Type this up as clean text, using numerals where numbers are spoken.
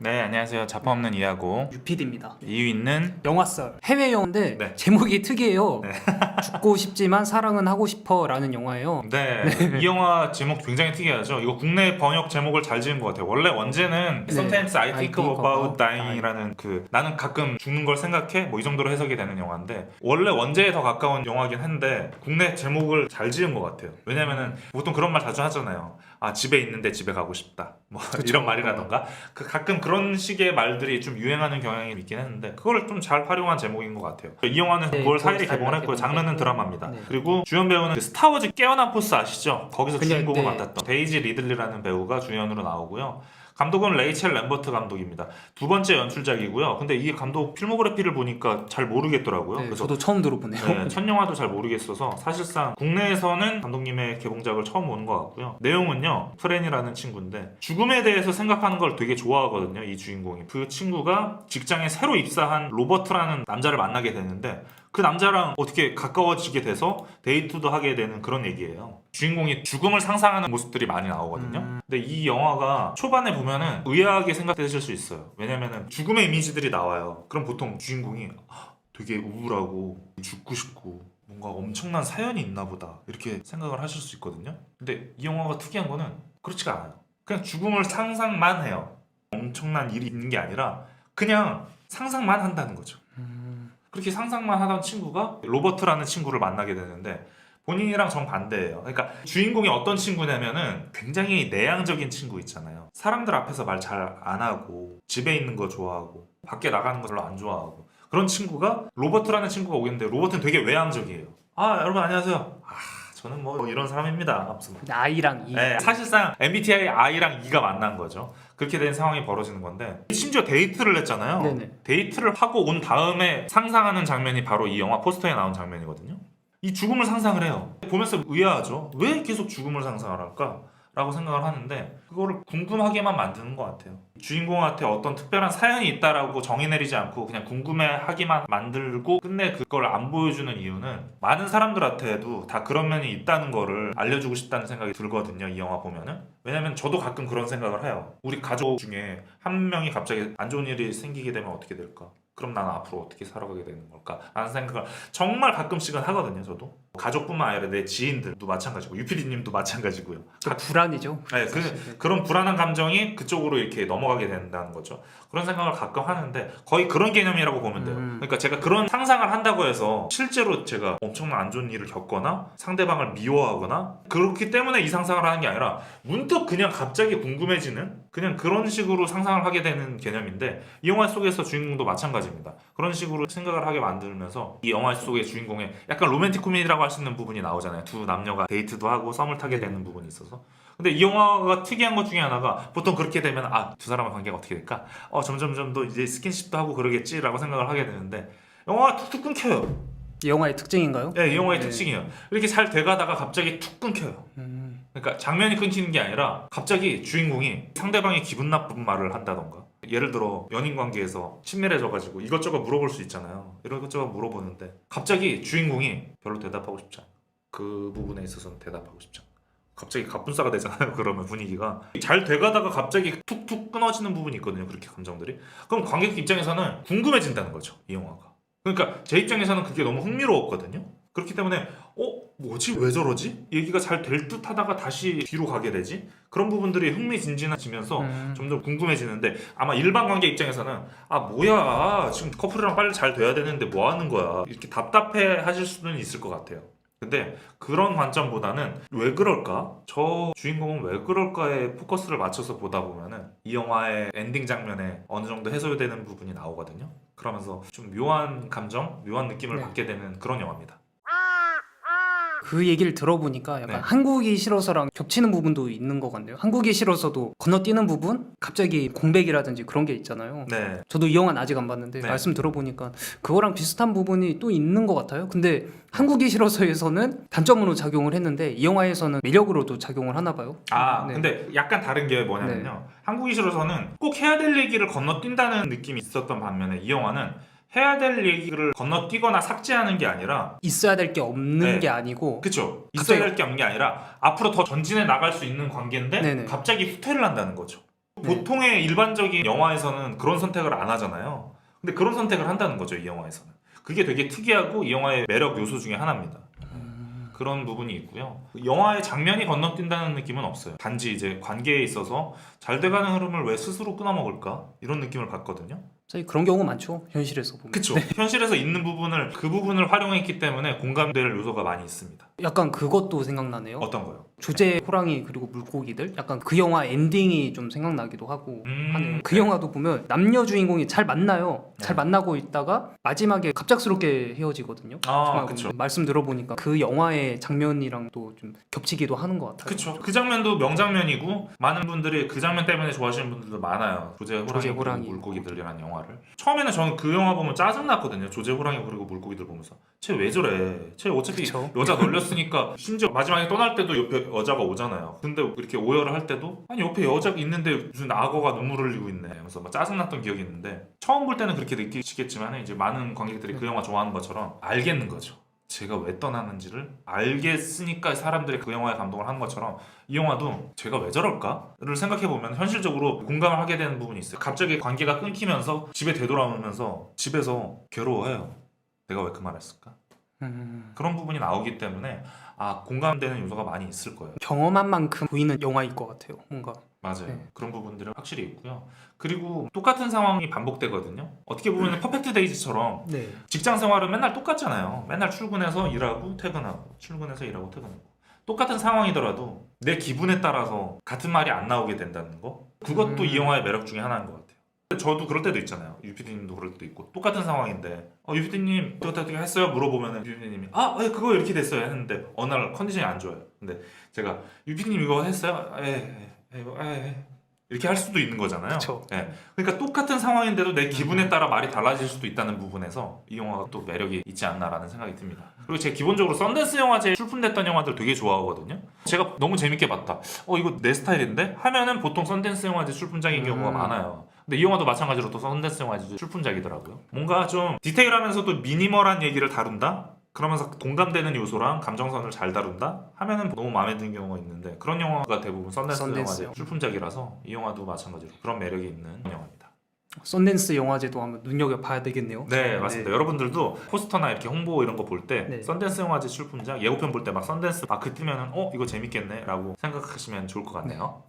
네, 안녕하세요. 자파 없는 이하고 유피디입니다. 2위는 영화썰 해외 영화인데 네. 제목이 특이해요. 죽고 싶지만 사랑은 하고 싶어라는 영화예요. 이 영화 제목 굉장히 특이하죠. 이거 국내 번역 제목을 잘 지은 것 같아요. 원래 원제는 네. Sometimes I I think think about about dying이라는 나는 가끔 죽는 걸 생각해 뭐 이 정도로 해석이 되는 영화인데 원래 원제에 더 가까운 영화긴 한데 국내 제목을 잘 지은 것 같아요. 왜냐면은 보통 그런 말 자주 하잖아요. 아, 집에 있는데 집에 가고 싶다. 뭐 그쵸. 이런 말이라던가 가끔 그런 식의 말들이 좀 유행하는 경향이 있긴 했는데 그걸 좀 잘 활용한 제목인 것 같아요. 이 영화는 네, 9월 4일에 9월 4일 개봉을 했고요. 장르는 개봉했고. 드라마입니다. 네. 그리고 주연 배우는 그 스타워즈 깨어난 포스 아시죠? 거기서 그냥, 주인공을 네. 맡았던 데이지 리들리라는 배우가 주연으로 나오고요. 감독은 레이첼 램버트 감독입니다. 두 번째 연출작이고요. 근데 이 감독 필모그래피를 보니까 잘 모르겠더라고요. 네, 그래서 저도 처음 들어보네요. 네, 첫 영화도 잘 모르겠어서 사실상 국내에서는 감독님의 개봉작을 처음 보는 것 같고요. 내용은요, 프렌이라는 친구인데 죽음에 대해서 생각하는 걸 되게 좋아하거든요. 이 주인공이. 그 친구가 직장에 새로 입사한 로버트라는 남자를 만나게 되는데 그 남자랑 어떻게 가까워지게 돼서 데이트도 하게 되는 그런 얘기예요. 주인공이 죽음을 상상하는 모습들이 많이 나오거든요. 근데 이 영화가 초반에 보면은 의아하게 생각되실 수 있어요. 왜냐면은 죽음의 이미지들이 나와요. 그럼 보통 주인공이 되게 우울하고 죽고 싶고 뭔가 엄청난 사연이 있나 보다 이렇게 생각을 하실 수 있거든요. 근데 이 영화가 특이한 거는 그렇지가 않아요. 그냥 죽음을 상상만 해요. 엄청난 일이 있는 게 아니라 그냥 상상만 한다는 거죠. 그렇게 상상만 하던 친구가 로버트라는 친구를 만나게 되는데 본인이랑 정반대예요. 그러니까 주인공이 어떤 친구냐면은 굉장히 내향적인 친구 있잖아요. 사람들 앞에서 말 잘 안 하고 집에 있는 거 좋아하고 밖에 나가는 거 별로 안 좋아하고 그런 친구가 로버트라는 친구가 오겠는데 로버트는 되게 외향적이에요. 아, 여러분 안녕하세요. 저는 뭐 이런 사람입니다. 무슨 I랑 E. 네, 사실상 MBTI I랑 E가 만난 거죠. 그렇게 된 상황이 벌어지는 건데 심지어 데이트를 했잖아요. 네네. 데이트를 하고 온 다음에 상상하는 장면이 바로 이 영화 포스터에 나온 장면이거든요. 이 죽음을 상상을 해요. 보면서 의아하죠. 왜 계속 죽음을 상상을 할까? 라고 생각을 하는데 그거를 궁금하게만 만드는 것 같아요. 주인공한테 어떤 특별한 사연이 있다라고 정의 내리지 않고 그냥 궁금해하기만 만들고 끝내 그걸 안 보여주는 이유는 많은 사람들한테도 다 그런 면이 있다는 거를 알려주고 싶다는 생각이 들거든요. 이 영화 보면은. 왜냐면 저도 가끔 그런 생각을 해요. 우리 가족 중에 한 명이 갑자기 안 좋은 일이 생기게 되면 어떻게 될까? 그럼 나는 앞으로 어떻게 살아가게 되는 걸까? 라는 생각을 정말 가끔씩은 하거든요. 저도 가족뿐만 아니라 내 지인들도 마찬가지고 유피디님도 마찬가지고요. 불안이죠. 네, 그런 불안한 감정이 그쪽으로 이렇게 넘어가게 된다는 거죠. 그런 생각을 가끔 하는데 거의 그런 개념이라고 보면 돼요. 그러니까 제가 그런 상상을 한다고 해서 실제로 제가 엄청난 안 좋은 일을 겪거나 상대방을 미워하거나 그렇기 때문에 이 상상을 하는 게 아니라 문득 그냥 갑자기 궁금해지는 그냥 그런 식으로 상상을 하게 되는 개념인데 이 영화 속에서 주인공도 마찬가지입니다. 그런 식으로 생각을 하게 만들면서 이 영화 속의 주인공의 약간 로맨틱 코미디라고 할 수 있는 부분이 나오잖아요. 두 남녀가 데이트도 하고 썸을 타게 되는 부분이 있어서 근데 이 영화가 특이한 것 중에 하나가 보통 그렇게 되면 두 사람의 관계가 어떻게 될까? 점점 더 이제 스킨십도 하고 그러겠지라고 생각을 하게 되는데 영화가 툭툭 끊겨요. 이 영화의 특징인가요? 네, 이 영화의 특징이에요. 이렇게 잘 돼가다가 갑자기 툭 끊겨요. 그러니까 장면이 끊기는 게 아니라 갑자기 주인공이 상대방이 기분 나쁜 말을 한다던가 예를 들어 연인 관계에서 친밀해져가지고 이것저것 물어볼 수 있잖아요. 이런 것저것 물어보는데 갑자기 주인공이 별로 대답하고 싶지 않아. 그 부분에 있어서는 대답하고 싶지 않아. 갑자기 갑분싸가 되잖아요. 그러면 분위기가 잘 돼가다가 갑자기 툭툭 끊어지는 부분이 있거든요. 그렇게 감정들이. 그럼 관객 입장에서는 궁금해진다는 거죠. 이 영화가. 그러니까 제 입장에서는 그게 너무 흥미로웠거든요. 그렇기 때문에 뭐지? 왜 저러지? 얘기가 잘 될 듯 하다가 다시 뒤로 가게 되지? 그런 부분들이 흥미진진해지면서 점점 궁금해지는데 아마 일반 관객 입장에서는 뭐야 지금 커플이랑 빨리 잘 돼야 되는데 뭐 하는 거야 이렇게 답답해 하실 수는 있을 것 같아요. 근데 그런 관점보다는 왜 그럴까? 저 주인공은 왜 그럴까에 포커스를 맞춰서 보다 보면은 이 영화의 엔딩 장면에 어느 정도 해소되는 부분이 나오거든요. 그러면서 좀 묘한 감정, 묘한 느낌을 네. 받게 되는 그런 영화입니다. 그 얘기를 들어보니까 약간 네. 한국이 싫어서랑 겹치는 부분도 있는 것 같네요. 한국이 싫어서도 건너뛰는 부분? 갑자기 공백이라든지 그런 게 있잖아요. 네. 저도 이 영화는 아직 안 봤는데 네. 말씀 들어보니까 그거랑 비슷한 부분이 또 있는 것 같아요. 근데 한국이 싫어서에서는 단점으로 작용을 했는데 이 영화에서는 매력으로도 작용을 하나 봐요. 네. 근데 약간 다른 게 뭐냐면요. 한국이 싫어서는 꼭 해야 될 얘기를 건너뛴다는 느낌이 있었던 반면에 이 영화는 해야 될 얘기를 건너뛰거나 삭제하는 게 아니라 있어야 될 게 없는 네. 게 아니고 그쵸. 갑자기- 있어야 될 게 없는 게 아니라 앞으로 더 전진해 나갈 수 있는 관계인데 네네. 갑자기 후퇴를 한다는 거죠. 보통의 일반적인 영화에서는 그런 선택을 안 하잖아요. 근데 그런 선택을 한다는 거죠, 이 영화에서는. 그게 되게 특이하고 이 영화의 매력 요소 중에 하나입니다. 그런 부분이 있고요. 영화의 장면이 건너뛴다는 느낌은 없어요. 단지 이제 관계에 있어서 잘 돼가는 흐름을 왜 스스로 끊어먹을까? 이런 느낌을 받거든요. 사실 그런 경우 많죠. 현실에서 보면. 그쵸. 현실에서 있는 부분을 그 부분을 활용했기 때문에 공감될 요소가 많이 있습니다. 약간 그것도 생각나네요. 어떤 거요? 조제 호랑이 그리고 물고기들 약간 그 영화 엔딩이 좀 생각나기도 하고 하네요. 그 네. 영화도 보면 남녀 주인공이 잘 만나요. 잘 만나고 있다가 마지막에 갑작스럽게 헤어지거든요. 정말 그쵸. 말씀 들어보니까 그 영화의 장면이랑 또 좀 겹치기도 하는 것 같아요. 그쵸. 그 장면도 명장면이고 많은 분들이 그 장면 때문에 좋아하시는 분들도 많아요. 조제 호랑이 그리고 물고기들이라는 영화를. 처음에는 저는 그 영화 보면 짜증났거든요. 조제 호랑이 그리고 물고기들 보면서 쟤 왜 저래? 쟤 어차피 그쵸. 여자 널렸으니까 심지어 마지막에 떠날 때도 옆에 여자가 오잖아요. 근데 이렇게 오열을 할 때도 아니 옆에 여자가 있는데 무슨 악어가 눈물 흘리고 있네. 그래서 막 짜증났던 기억이 있는데 처음 볼 때는 그렇게 느끼시겠지만 이제 많은 관객들이 그 영화 좋아하는 것처럼 알겠는 거죠. 제가 왜 떠나는지를 알겠으니까 사람들이 그 영화에 감동을 하는 것처럼 이 영화도 제가 왜 저럴까를 생각해보면 현실적으로 공감을 하게 되는 부분이 있어요. 갑자기 관계가 끊기면서 집에 되돌아오면서 집에서 괴로워해요. 내가 왜 그 말 했을까? 그런 부분이 나오기 때문에 공감되는 요소가 많이 있을 거예요. 경험한 만큼 보이는 영화일 것 같아요. 뭔가. 맞아요. 네. 그런 부분들은 확실히 있고요. 그리고 똑같은 상황이 반복되거든요. 어떻게 보면 퍼펙트 데이즈처럼 네. 직장 생활은 맨날 똑같잖아요. 맨날 출근해서 일하고 퇴근하고 출근해서 일하고 퇴근하고 똑같은 상황이더라도 내 기분에 따라서 같은 말이 안 나오게 된다는 거 그것도 이 영화의 매력 중에 하나인 것 같아요. 저도 그럴 때도 있잖아요. 유피디님도 그럴 때도 있고 똑같은 상황인데 유피디님 어떻게 했어요? 물어보면 유피디님이 예, 그거 이렇게 됐어요 했는데 어느 날 컨디션이 안 좋아요. 근데 제가 유피디님 이거 했어요? 이렇게 할 수도 있는 거잖아요. 그쵸. 예. 그러니까 똑같은 상황인데도 내 기분에 따라 말이 달라질 수도 있다는 부분에서 이 영화가 또 매력이 있지 않나라는 생각이 듭니다. 그리고 제가 기본적으로 썬댄스 영화제 출품됐던 영화들 되게 좋아하거든요. 제가 너무 재밌게 봤다. 이거 내 스타일인데? 하면은 보통 썬댄스 영화제 출품작인 경우가 많아요. 근데 이 영화도 마찬가지로 또 썬댄스 영화제 출품작이더라고요. 뭔가 좀 디테일하면서도 미니멀한 얘기를 다룬다? 그러면서 공감되는 요소랑 감정선을 잘 다룬다? 하면은 너무 마음에 드는 경우가 있는데 그런 영화가 대부분 썬댄스 영화제 출품작이라서 이 영화도 마찬가지로 그런 매력이 있는 영화입니다. 썬댄스 영화제도 한번 눈여겨봐야 되겠네요. 네, 맞습니다. 여러분들도 포스터나 이렇게 홍보 이런 거 볼 때 네. 썬댄스 영화제 출품작 예고편 볼 때 막 썬댄스 마크 뜨면은 이거 재밌겠네 라고 생각하시면 좋을 것 같네요.